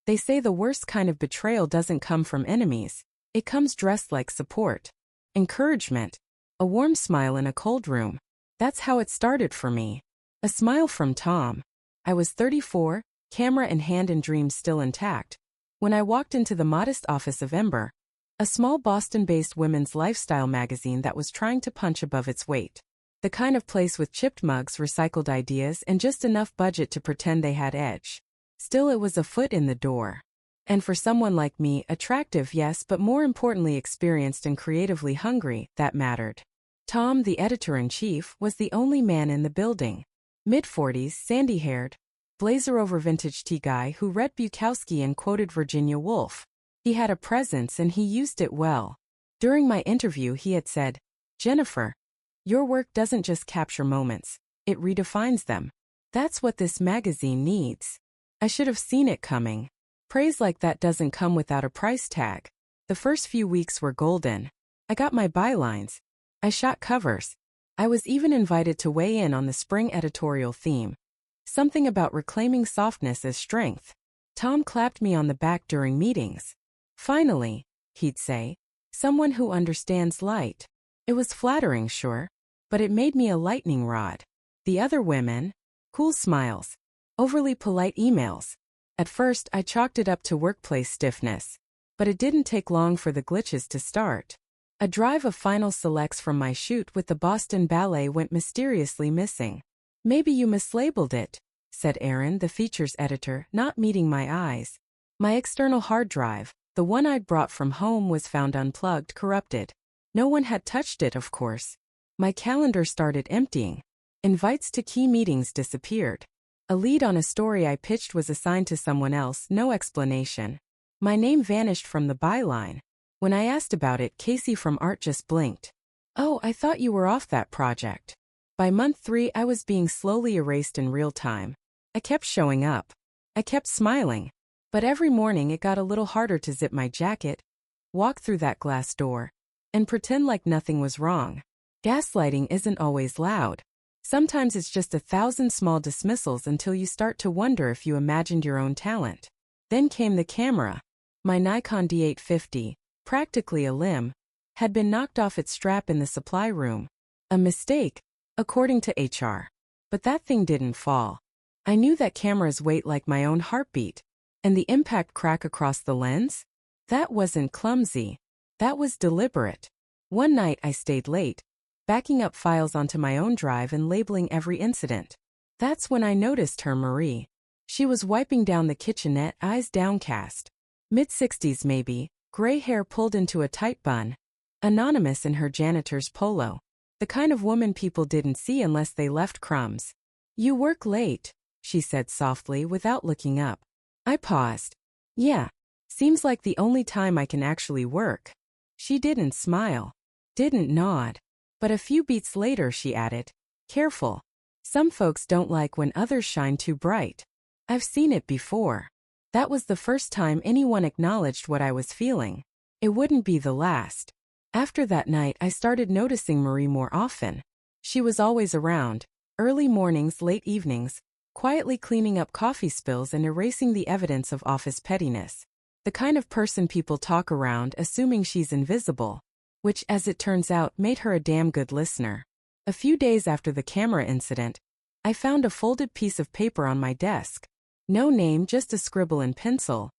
They say the worst kind of betrayal doesn't come from enemies. It comes dressed like support. Encouragement. A warm smile in a cold room. That's how it started for me. A smile from Tom. I was 34, camera in hand and dreams still intact, when I walked into the modest office of Ember, a small Boston-based women's lifestyle magazine that was trying to punch above its weight. The kind of place with chipped mugs, recycled ideas, and just enough budget to pretend they had edge. Still, it was a foot in the door. And for someone like me, attractive, yes, but more importantly experienced and creatively hungry, that mattered. Tom, the editor-in-chief, was the only man in the building. Mid-40s, sandy-haired, blazer-over vintage tea guy who read Bukowski and quoted Virginia Woolf. He had a presence and he used it well. During my interview he had said, "Jennifer, your work doesn't just capture moments, it redefines them. That's what this magazine needs." I should have seen it coming. Praise like that doesn't come without a price tag. The first few weeks were golden. I got my bylines. I shot covers. I was even invited to weigh in on the spring editorial theme. Something about reclaiming softness as strength. Tom clapped me on the back during meetings. "Finally," he'd say, "someone who understands light." It was flattering, sure, but it made me a lightning rod. The other women, cool smiles, overly polite emails. At first, I chalked it up to workplace stiffness, but it didn't take long for the glitches to start. A drive of final selects from my shoot with the Boston Ballet went mysteriously missing. "Maybe you mislabeled it," said Aaron, the features editor, not meeting my eyes. My external hard drive, the one I'd brought from home, was found unplugged, corrupted. No one had touched it, of course. My calendar started emptying. Invites to key meetings disappeared. A lead on a story I pitched was assigned to someone else, no explanation. My name vanished from the byline. When I asked about it, Casey from Art just blinked. "Oh, I thought you were off that project." By month 3, I was being slowly erased in real time. I kept showing up. I kept smiling. But every morning it got a little harder to zip my jacket, walk through that glass door, and pretend like nothing was wrong. Gaslighting isn't always loud. Sometimes it's just 1,000 small dismissals until you start to wonder if you imagined your own talent. Then came the camera. My Nikon D850, practically a limb, had been knocked off its strap in the supply room. A mistake, according to HR. But that thing didn't fall. I knew that cameras weight like my own heartbeat. And the impact crack across the lens? That wasn't clumsy. That was deliberate. One night I stayed late, backing up files onto my own drive and labeling every incident. That's when I noticed her, Marie. She was wiping down the kitchenette, eyes downcast. Mid-60s maybe, gray hair pulled into a tight bun. Anonymous in her janitor's polo. The kind of woman people didn't see unless they left crumbs. "You work late," she said softly without looking up. I paused. "Yeah, seems like the only time I can actually work." She didn't smile, didn't nod. But a few beats later she added, "Careful. Some folks don't like when others shine too bright." I've seen it before. That was the first time anyone acknowledged what I was feeling. It wouldn't be the last. After that night I started noticing Marie more often. She was always around, early mornings, late evenings, quietly cleaning up coffee spills and erasing the evidence of office pettiness. The kind of person people talk around assuming she's invisible, which, as it turns out, made her a damn good listener. A few days after the camera incident, I found a folded piece of paper on my desk. No name, just a scribble in pencil.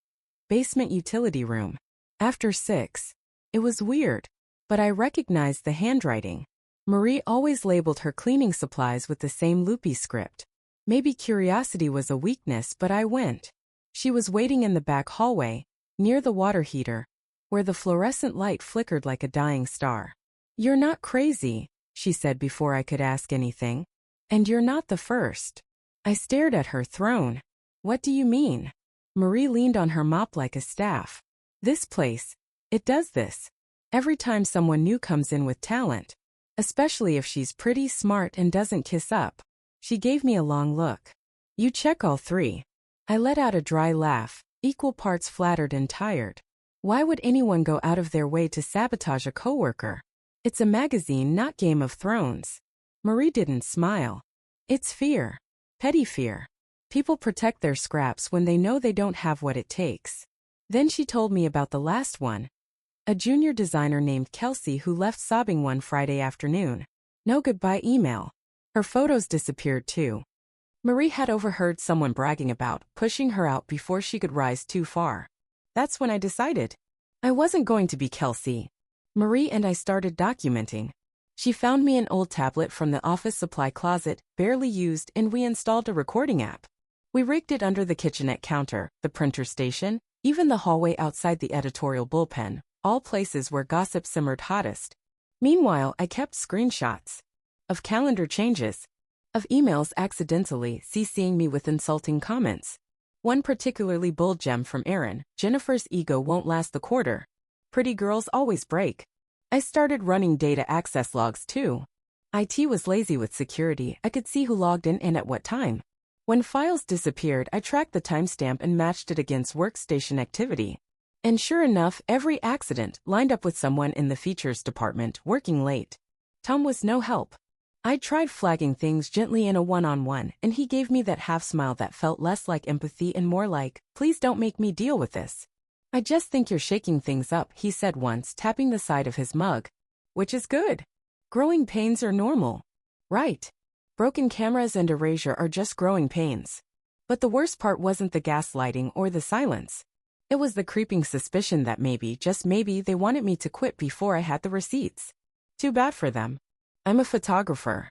"Basement utility room. After 6. It was weird, but I recognized the handwriting. Marie always labeled her cleaning supplies with the same loopy script. Maybe curiosity was a weakness, but I went. She was waiting in the back hallway, near the water heater, where the fluorescent light flickered like a dying star. "You're not crazy," she said before I could ask anything. "And you're not the first." I stared at her, thrown. "What do you mean?" Marie leaned on her mop like a staff. "This place, it does this. Every time someone new comes in with talent. Especially if she's pretty, smart, and doesn't kiss up." She gave me a long look. "You check all 3. I let out a dry laugh, equal parts flattered and tired. Why would anyone go out of their way to sabotage a coworker? It's a magazine, not Game of Thrones. Marie didn't smile. "It's fear. Petty fear. People protect their scraps when they know they don't have what it takes. Then she told me about the last one. A junior designer named Kelsey who left sobbing one Friday afternoon. No goodbye email. Her photos disappeared too. Marie had overheard someone bragging about pushing her out before she could rise too far. That's when I decided. I wasn't going to be Kelsey. Marie and I started documenting. She found me an old tablet from the office supply closet, barely used, and we installed a recording app. We rigged it under the kitchenette counter, the printer station, even the hallway outside the editorial bullpen, all places where gossip simmered hottest. Meanwhile, I kept screenshots of calendar changes, of emails accidentally CCing me with insulting comments. One particularly bold gem from Aaron: Jennifer's ego won't last the quarter. Pretty girls always break. I started running data access logs too. IT was lazy with security. I could see who logged in and at what time. When files disappeared, I tracked the timestamp and matched it against workstation activity. And sure enough, every accident lined up with someone in the features department working late. Tom was no help. I tried flagging things gently in a one-on-one, and he gave me that half smile that felt less like empathy and more like, "Please don't make me deal with this." "I just think you're shaking things up," he said once, tapping the side of his mug. Which is good. Growing pains are normal. Right. Broken cameras and erasure are just growing pains. But the worst part wasn't the gaslighting or the silence. It was the creeping suspicion that maybe, just maybe, they wanted me to quit before I had the receipts. Too bad for them. I'm a photographer.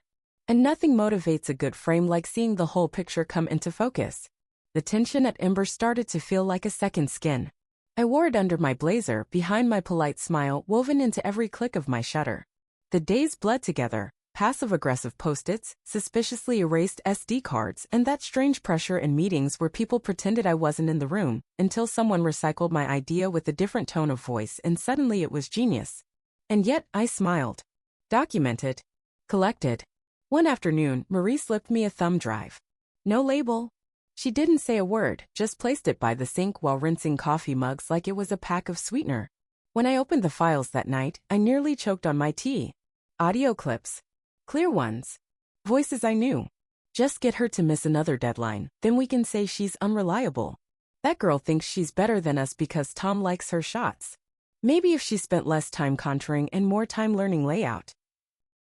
And nothing motivates a good frame like seeing the whole picture come into focus. The tension at Ember started to feel like a second skin. I wore it under my blazer, behind my polite smile woven into every click of my shutter. The days bled together, passive-aggressive post-its, suspiciously erased SD cards, and that strange pressure in meetings where people pretended I wasn't in the room, until someone recycled my idea with a different tone of voice and suddenly it was genius. And yet, I smiled. Documented. Collected. One afternoon, Marie slipped me a thumb drive. No label. She didn't say a word, just placed it by the sink while rinsing coffee mugs like it was a pack of sweetener. When I opened the files that night, I nearly choked on my tea. Audio clips. Clear ones. Voices I knew. Just get her to miss another deadline, then we can say she's unreliable. That girl thinks she's better than us because Tom likes her shots. Maybe if she spent less time contouring and more time learning layout,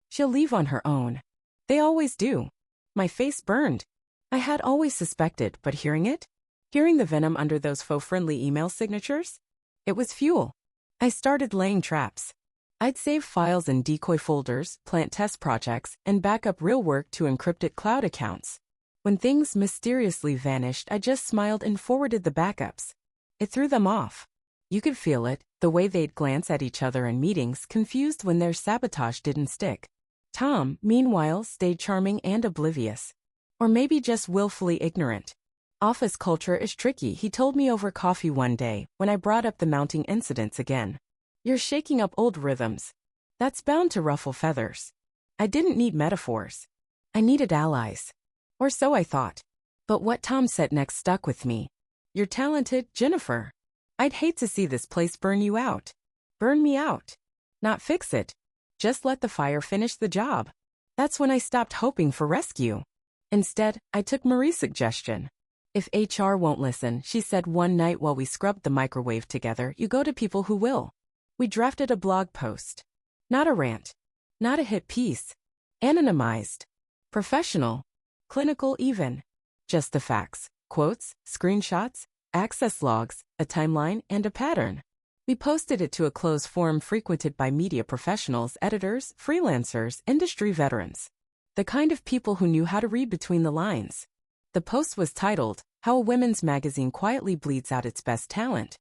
she'll leave on her own. They always do. My face burned. I had always suspected, but hearing it? Hearing the venom under those faux-friendly email signatures? It was fuel. I started laying traps. I'd save files in decoy folders, plant test projects, and back up real work to encrypted cloud accounts. When things mysteriously vanished, I just smiled and forwarded the backups. It threw them off. You could feel it, the way they'd glance at each other in meetings, confused when their sabotage didn't stick. Tom, meanwhile, stayed charming and oblivious. Or maybe just willfully ignorant. Office culture is tricky, he told me over coffee one day, when I brought up the mounting incidents again. You're shaking up old rhythms. That's bound to ruffle feathers. I didn't need metaphors. I needed allies. Or so I thought. But what Tom said next stuck with me. You're talented, Jennifer. I'd hate to see this place burn you out. Burn me out. Not fix it. Just let the fire finish the job. That's when I stopped hoping for rescue. Instead, I took Marie's suggestion. If HR won't listen, she said one night while we scrubbed the microwave together, you go to people who will. We drafted a blog post. Not a rant. Not a hit piece. Anonymized. Professional. Clinical even. Just the facts, quotes, screenshots, access logs, a timeline, and a pattern. We posted it to a closed forum frequented by media professionals, editors, freelancers, industry veterans. The kind of people who knew how to read between the lines. The post was titled, How a Women's Magazine Quietly Bleeds Out Its Best Talent.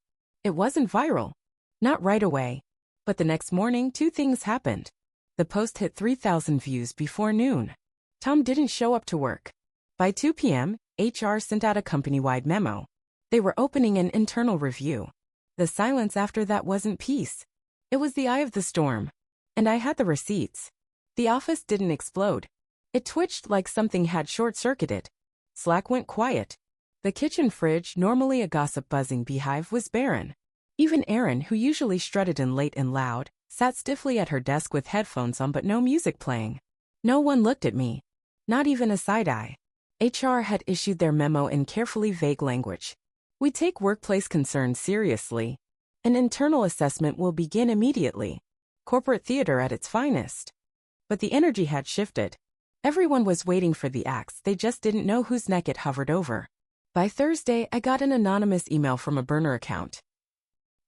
It wasn't viral. Not right away. But the next morning, two things happened. The post hit 3,000 views before noon. Tom didn't show up to work. By 2 p.m., HR sent out a company-wide memo. They were opening an internal review. The silence after that wasn't peace. It was the eye of the storm. And I had the receipts. The office didn't explode. It twitched like something had short-circuited. Slack went quiet. The kitchen fridge, normally a gossip buzzing beehive, was barren. Even Erin, who usually strutted in late and loud, sat stiffly at her desk with headphones on but no music playing. No one looked at me. Not even a side eye. HR had issued their memo in carefully vague language. We take workplace concerns seriously. An internal assessment will begin immediately. Corporate theater at its finest. But the energy had shifted. Everyone was waiting for the axe, they just didn't know whose neck it hovered over. By Thursday, I got an anonymous email from a burner account.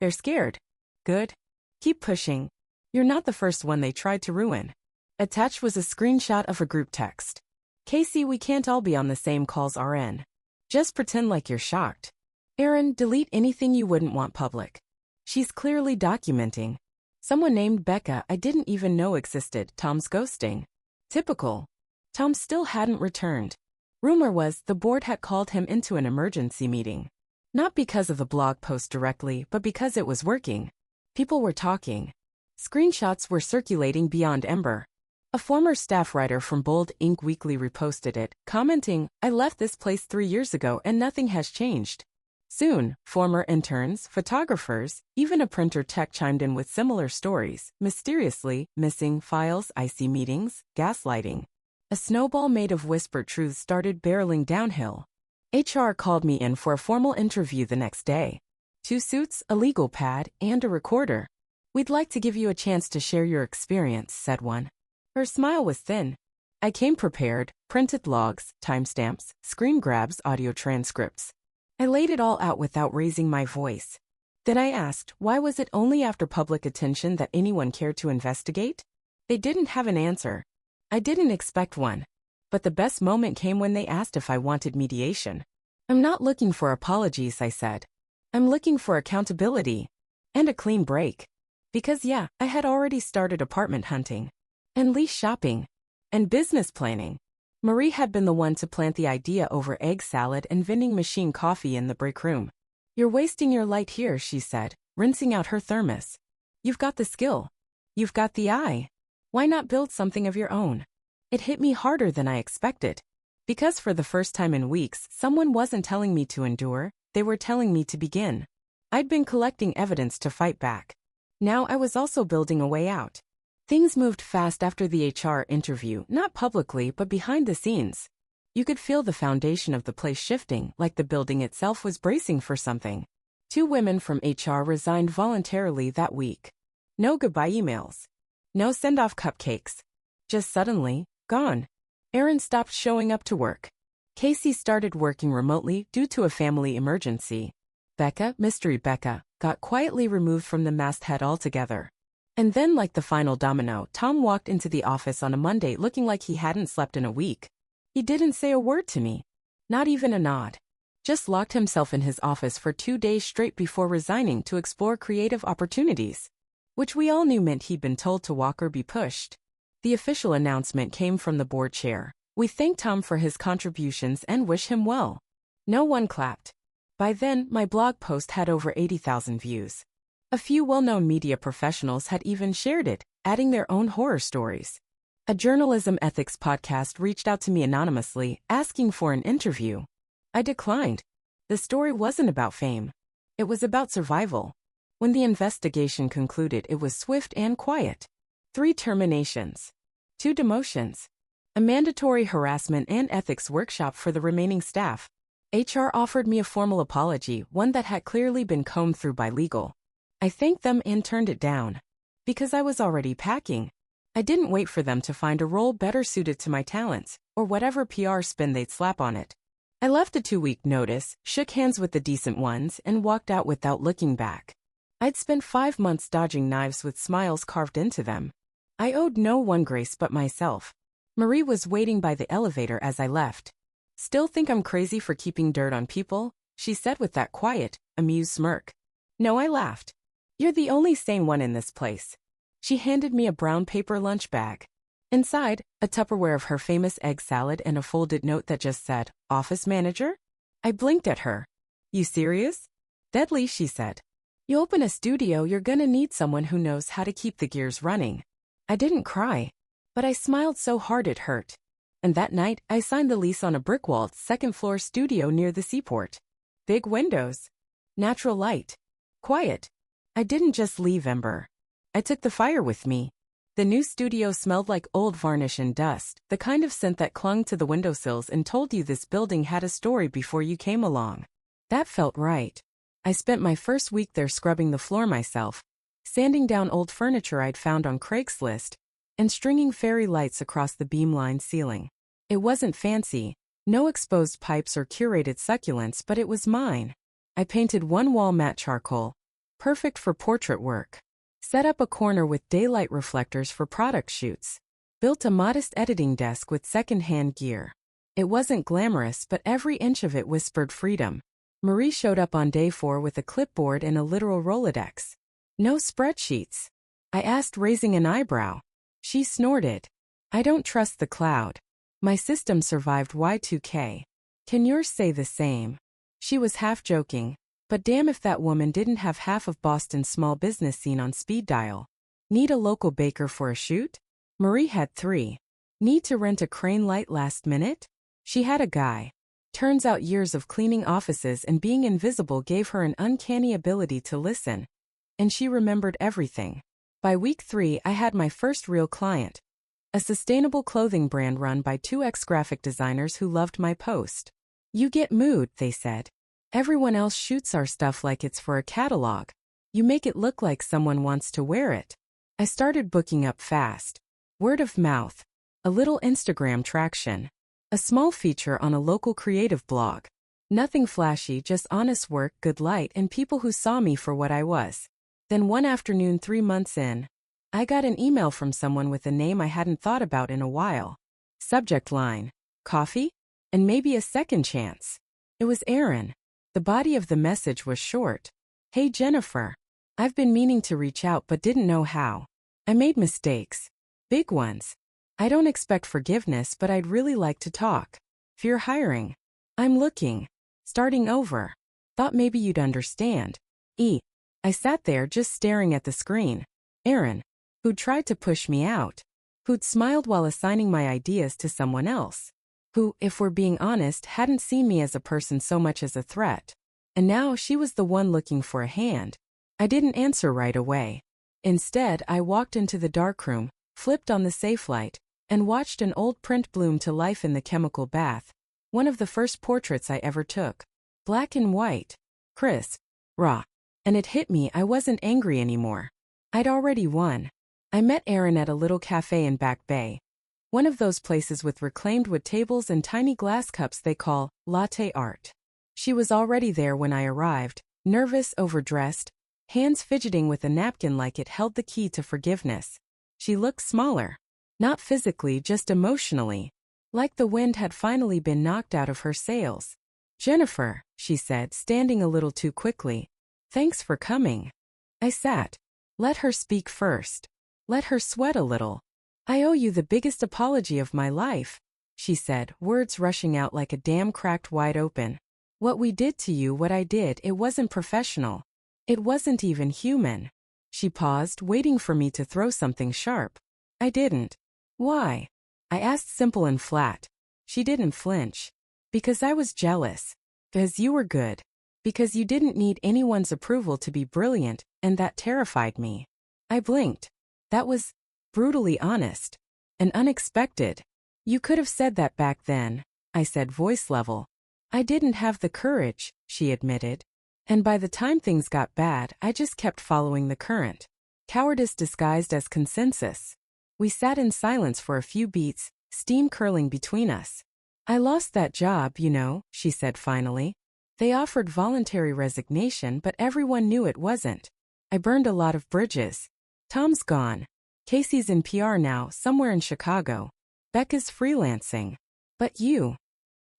They're scared. Good. Keep pushing. You're not the first one they tried to ruin. Attached was a screenshot of a group text. Casey, we can't all be on the same calls, RN. Just pretend like you're shocked. Aaron, delete anything you wouldn't want public. She's clearly documenting. Someone named Becca I didn't even know existed. Tom's ghosting. Typical. Tom still hadn't returned. Rumor was the board had called him into an emergency meeting. Not because of the blog post directly, but because it was working. People were talking. Screenshots were circulating beyond Ember. A former staff writer from Bold Inc. Weekly reposted it, commenting, I left this place 3 years ago and nothing has changed. Soon, former interns, photographers, even a printer tech chimed in with similar stories, mysteriously, missing files, icy meetings, gaslighting. A snowball made of whispered truths started barreling downhill. HR called me in for a formal interview the next day. 2 suits, a legal pad, and a recorder. We'd like to give you a chance to share your experience, said one. Her smile was thin. I came prepared, printed logs, timestamps, screen grabs, audio transcripts. I laid it all out without raising my voice. Then I asked, why was it only after public attention that anyone cared to investigate? They didn't have an answer. I didn't expect one. But the best moment came when they asked if I wanted mediation. I'm not looking for apologies, I said. I'm looking for accountability. And a clean break. Because yeah, I had already started apartment hunting. And lease shopping. And business planning. Marie had been the one to plant the idea over egg salad and vending machine coffee in the break room. You're wasting your light here, she said, rinsing out her thermos. You've got the skill. You've got the eye. Why not build something of your own? It hit me harder than I expected. Because for the first time in weeks, someone wasn't telling me to endure, they were telling me to begin. I'd been collecting evidence to fight back. Now I was also building a way out. Things moved fast after the HR interview, not publicly but behind the scenes. You could feel the foundation of the place shifting, like the building itself was bracing for something. 2 women from HR resigned voluntarily that week. No goodbye emails. No send-off cupcakes. Just suddenly, gone. Aaron stopped showing up to work. Casey started working remotely due to a family emergency. Becca, Mystery Becca, got quietly removed from the masthead altogether. And then, like the final domino, Tom walked into the office on a Monday looking like he hadn't slept in a week. He didn't say a word to me. Not even a nod. Just locked himself in his office for 2 days straight before resigning to explore creative opportunities. Which we all knew meant he'd been told to walk or be pushed. The official announcement came from the board chair. We thank Tom for his contributions and wish him well. No one clapped. By then, my blog post had over 80,000 views. A few well-known media professionals had even shared it, adding their own horror stories. A journalism ethics podcast reached out to me anonymously, asking for an interview. I declined. The story wasn't about fame. It was about survival. When the investigation concluded, it was swift and quiet. 3 terminations. 2 demotions. A mandatory harassment and ethics workshop for the remaining staff. HR offered me a formal apology, one that had clearly been combed through by legal. I thanked them and turned it down. Because I was already packing. I didn't wait for them to find a role better suited to my talents, or whatever PR spin they'd slap on it. I left a 2-week notice, shook hands with the decent ones, and walked out without looking back. I'd spent 5 months dodging knives with smiles carved into them. I owed no one grace but myself. Marie was waiting by the elevator as I left. Still think I'm crazy for keeping dirt on people? She said with that quiet, amused smirk. No, I laughed. You're the only sane one in this place. She handed me a brown paper lunch bag. Inside, a Tupperware of her famous egg salad and a folded note that just said, Office Manager? I blinked at her. You serious? Deadly, she said. You open a studio, you're gonna need someone who knows how to keep the gears running. I didn't cry, but I smiled so hard it hurt. And that night, I signed the lease on a brick-walled second-floor studio near the seaport. Big windows. Natural light. Quiet. I didn't just leave Ember. I took the fire with me. The new studio smelled like old varnish and dust, the kind of scent that clung to the windowsills and told you this building had a story before you came along. That felt right. I spent my first week there scrubbing the floor myself, sanding down old furniture I'd found on Craigslist, and stringing fairy lights across the beamline ceiling. It wasn't fancy, no exposed pipes or curated succulents, but it was mine. I painted one wall matte charcoal, perfect for portrait work. Set up a corner with daylight reflectors for product shoots. Built a modest editing desk with second-hand gear. It wasn't glamorous, but every inch of it whispered freedom. Marie showed up on day 4 with a clipboard and a literal Rolodex. No spreadsheets. I asked, raising an eyebrow. She snorted. I don't trust the cloud. My system survived Y2K. Can yours say the same? She was half joking, but damn if that woman didn't have half of Boston's small business scene on speed dial. Need a local baker for a shoot? Marie had 3. Need to rent a crane light last minute? She had a guy. Turns out years of cleaning offices and being invisible gave her an uncanny ability to listen. And she remembered everything. By week 3, I had my first real client. A sustainable clothing brand run by 2 ex-graphic designers who loved my post. You get mood, they said. Everyone else shoots our stuff like it's for a catalog. You make it look like someone wants to wear it. I started booking up fast. Word of mouth. A little Instagram traction. A small feature on a local creative blog. Nothing flashy, just honest work, good light, and people who saw me for what I was. Then one afternoon 3 months in, I got an email from someone with a name I hadn't thought about in a while. Subject line, coffee? And maybe a second chance. It was Aaron. The body of the message was short. Hey Jennifer. I've been meaning to reach out but didn't know how. I made mistakes. Big ones. I don't expect forgiveness, but I'd really like to talk. Fear hiring. I'm looking. Starting over. Thought maybe you'd understand. I sat there just staring at the screen. Aaron. Who'd tried to push me out. Who'd smiled while assigning my ideas to someone else. Who, if we're being honest, hadn't seen me as a person so much as a threat. And now she was the one looking for a hand. I didn't answer right away. Instead, I walked into the darkroom, flipped on the safe light, and watched an old print bloom to life in the chemical bath. One of the first portraits I ever took. Black and white. Crisp. Raw. And it hit me, I wasn't angry anymore. I'd already won. I met Aaron at a little cafe in Back Bay. One of those places with reclaimed wood tables and tiny glass cups they call latte art. She was already there when I arrived, nervous, overdressed, hands fidgeting with a napkin like it held the key to forgiveness. She looked smaller. Not physically, just emotionally. Like the wind had finally been knocked out of her sails. Jennifer, she said, standing a little too quickly. Thanks for coming. I sat. Let her speak first. Let her sweat a little. I owe you the biggest apology of my life, she said, words rushing out like a dam cracked wide open. What we did to you, what I did, it wasn't professional. It wasn't even human. She paused, waiting for me to throw something sharp. I didn't. Why? I asked, simple and flat. She didn't flinch. Because I was jealous. Because you were good. Because you didn't need anyone's approval to be brilliant, and that terrified me. I blinked. That was brutally honest. And unexpected. You could have said that back then, I said, voice level. I didn't have the courage, she admitted. And by the time things got bad, I just kept following the current. Cowardice disguised as consensus. We sat in silence for a few beats, steam curling between us. I lost that job, you know, she said finally. They offered voluntary resignation, but everyone knew it wasn't. I burned a lot of bridges. Tom's gone. Casey's in PR now, somewhere in Chicago. Becca's freelancing. But you.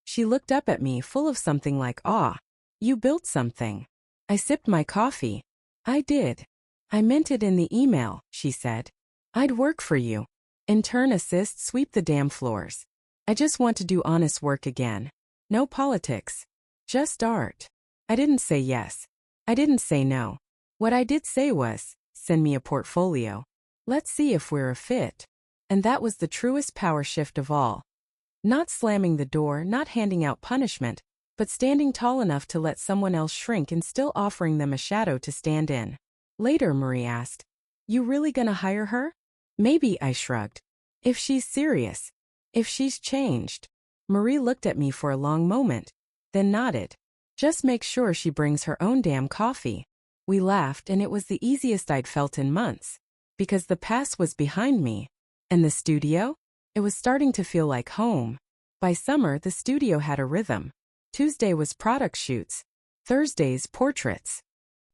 She looked up at me, full of something like awe. You built something. I sipped my coffee. I did. I meant it in the email, she said. I'd work for you. Intern, assist, sweep the damn floors. I just want to do honest work again. No politics. Just art. I didn't say yes. I didn't say no. What I did say was, send me a portfolio. Let's see if we're a fit. And that was the truest power shift of all. Not slamming the door, not handing out punishment, but standing tall enough to let someone else shrink and still offering them a shadow to stand in. Later, Marie asked, You really gonna hire her? Maybe, I shrugged. If she's serious. If she's changed. Marie looked at me for a long moment, then nodded. Just make sure she brings her own damn coffee. We laughed, and it was the easiest I'd felt in months. Because the past was behind me. And the studio? It was starting to feel like home. By summer, the studio had a rhythm. Tuesday was product shoots. Thursdays, portraits.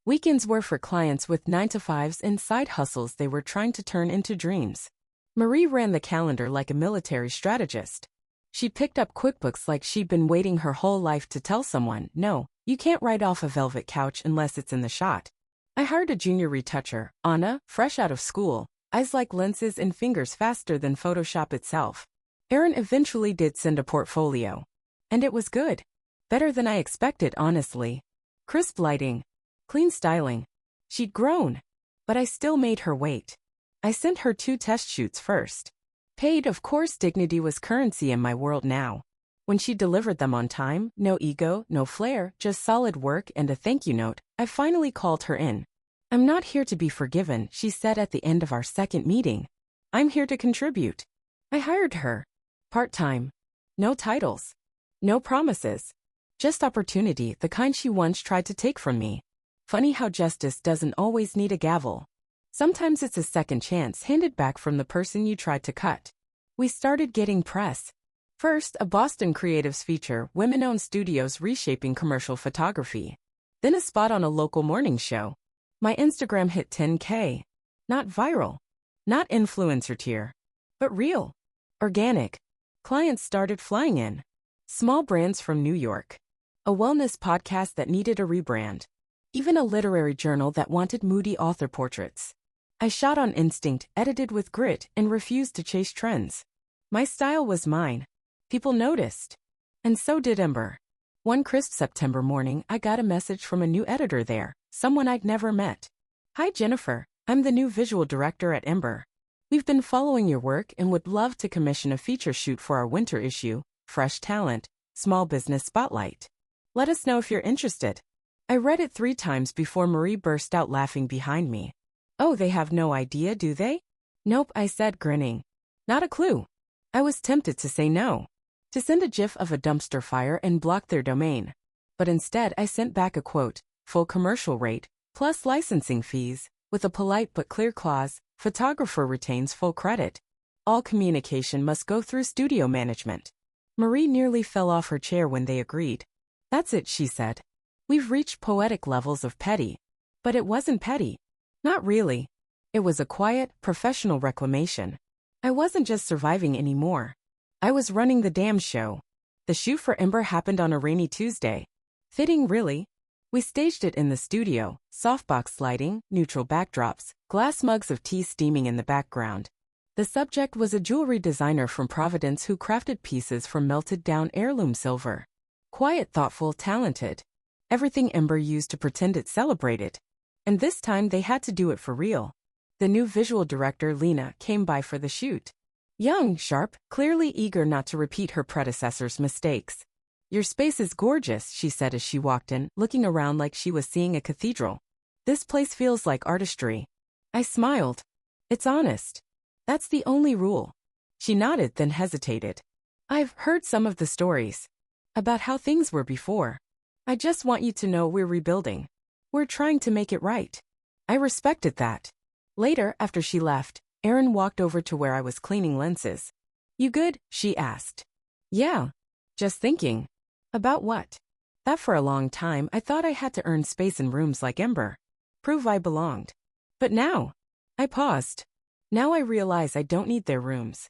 Weekends were for clients with 9-to-5s and side hustles they were trying to turn into dreams. Marie ran the calendar like a military strategist. She picked up QuickBooks like she'd been waiting her whole life to tell someone, no, you can't write off a velvet couch unless it's in the shot. I hired a junior retoucher, Anna, fresh out of school, eyes like lenses and fingers faster than Photoshop itself. Erin eventually did send a portfolio. And it was good. Better than I expected, honestly. Crisp lighting. Clean styling. She'd grown. But I still made her wait. I sent her 2 test shoots first. Paid, of course. Dignity was currency in my world now. When she delivered them on time, no ego, no flair, just solid work and a thank you note, I finally called her in. I'm not here to be forgiven, she said at the end of our second meeting. I'm here to contribute. I hired her. Part-time. No titles. No promises. Just opportunity, the kind she once tried to take from me. Funny how justice doesn't always need a gavel. Sometimes it's a second chance handed back from the person you tried to cut. We started getting press. First, a Boston creatives feature, women-owned studios reshaping commercial photography. Then a spot on a local morning show. My Instagram hit 10K. Not viral. Not influencer tier. But real. Organic. Clients started flying in. Small brands from New York. A wellness podcast that needed a rebrand. Even a literary journal that wanted moody author portraits. I shot on instinct, edited with grit, and refused to chase trends. My style was mine. People noticed. And so did Ember. One crisp September morning, I got a message from a new editor there, someone I'd never met. Hi Jennifer, I'm the new visual director at Ember. We've been following your work and would love to commission a feature shoot for our winter issue, Fresh Talent, Small Business Spotlight. Let us know if you're interested. I read it 3 times before Marie burst out laughing behind me. Oh, they have no idea, do they? Nope, I said, grinning. Not a clue. I was tempted to say no. To send a gif of a dumpster fire and block their domain. But instead I sent back a quote, full commercial rate, plus licensing fees, with a polite but clear clause, photographer retains full credit. All communication must go through studio management. Marie nearly fell off her chair when they agreed. That's it, she said. We've reached poetic levels of petty. But it wasn't petty. Not really. It was a quiet, professional reclamation. I wasn't just surviving anymore. I was running the damn show. The shoot for Ember happened on a rainy Tuesday. Fitting, really. We staged it in the studio, softbox lighting, neutral backdrops, glass mugs of tea steaming in the background. The subject was a jewelry designer from Providence who crafted pieces from melted-down heirloom silver. Quiet, thoughtful, talented. Everything Ember used to pretend it celebrated. And this time they had to do it for real. The new visual director, Lena, came by for the shoot. Young, sharp, clearly eager not to repeat her predecessor's mistakes. Your space is gorgeous, she said as she walked in, looking around like she was seeing a cathedral. This place feels like artistry. I smiled. It's honest. That's the only rule. She nodded, then hesitated. I've heard some of the stories. About how things were before. I just want you to know we're rebuilding. We're trying to make it right. I respected that. Later, after she left, Erin walked over to where I was cleaning lenses. You good? She asked. Yeah. Just thinking. About what? That for a long time I thought I had to earn space in rooms like Ember. Prove I belonged. But now. I paused. Now I realize I don't need their rooms.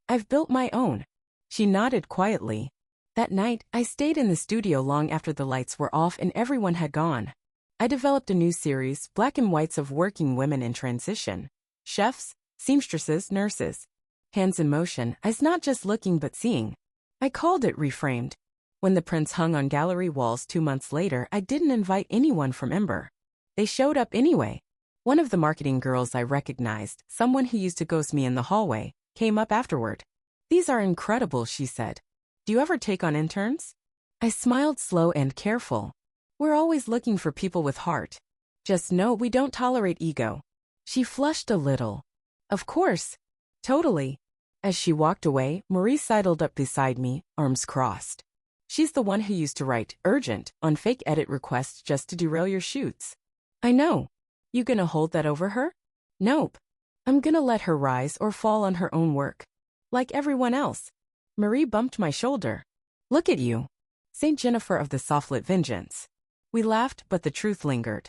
I've built my own. She nodded quietly. That night, I stayed in the studio long after the lights were off and everyone had gone. I developed a new series, black and whites of working women in transition. Chefs, seamstresses, nurses. Hands in motion, eyes not just looking but seeing. I called it Reframed. When the prints hung on gallery walls 2 months later, I didn't invite anyone from Ember. They showed up anyway. One of the marketing girls I recognized, someone who used to ghost me in the hallway, came up afterward. These are incredible, she said. Do you ever take on interns? I smiled, slow and careful. We're always looking for people with heart. Just know we don't tolerate ego. She flushed a little. Of course, Totally. As she walked away, Marie sidled up beside me, arms crossed. She's the one who used to write urgent on fake edit requests just to derail your shoots. I know. You gonna hold that over her? Nope. I'm gonna let her rise or fall on her own work. Like everyone else. Marie bumped my shoulder. Look at you. Saint Jennifer of the softlit vengeance. We laughed, but the truth lingered.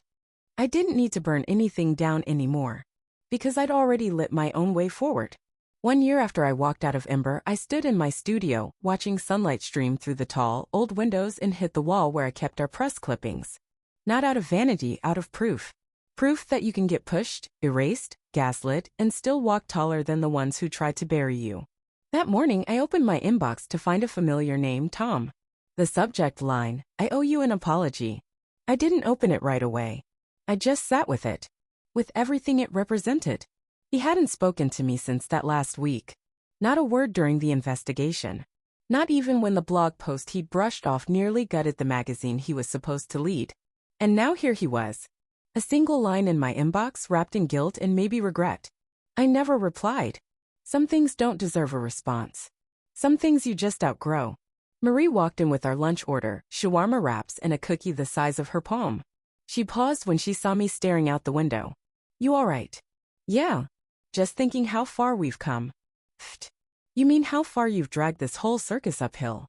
I didn't need to burn anything down anymore. Because I'd already lit my own way forward. 1 year after I walked out of Ember, I stood in my studio, watching sunlight stream through the tall, old windows and hit the wall where I kept our press clippings. Not out of vanity, out of proof. Proof that you can get pushed, erased, gaslit, and still walk taller than the ones who tried to bury you. That morning, I opened my inbox to find a familiar name, Tom. The subject line, I owe you an apology. I didn't open it right away. I just sat with it. With everything it represented. He hadn't spoken to me since that last week. Not a word during the investigation. Not even when the blog post he'd brushed off nearly gutted the magazine he was supposed to lead. And now here he was. A single line in my inbox wrapped in guilt and maybe regret. I never replied. Some things don't deserve a response. Some things you just outgrow. Marie walked in with our lunch order, shawarma wraps and a cookie the size of her palm. She paused when she saw me staring out the window. You all right? Yeah. Just thinking how far we've come. Pfft. You mean how far you've dragged this whole circus uphill?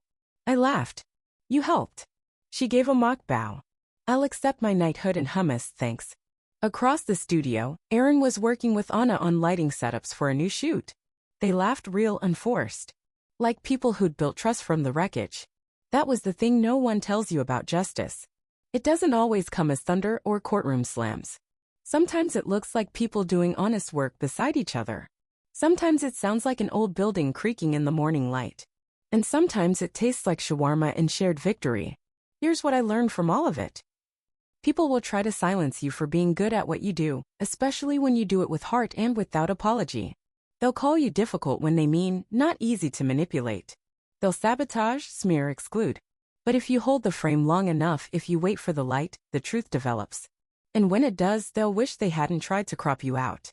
I laughed. You helped. She gave a mock bow. I'll accept my knighthood and hummus, thanks. Across the studio, Aaron was working with Anna on lighting setups for a new shoot. They laughed real unforced. Like people who'd built trust from the wreckage. That was the thing no one tells you about justice. It doesn't always come as thunder or courtroom slams. Sometimes it looks like people doing honest work beside each other. Sometimes it sounds like an old building creaking in the morning light. And sometimes it tastes like shawarma and shared victory. Here's what I learned from all of it. People will try to silence you for being good at what you do, especially when you do it with heart and without apology. They'll call you difficult when they mean not easy to manipulate. They'll sabotage, smear, exclude. But if you hold the frame long enough, if you wait for the light, the truth develops. And when it does, they'll wish they hadn't tried to crop you out.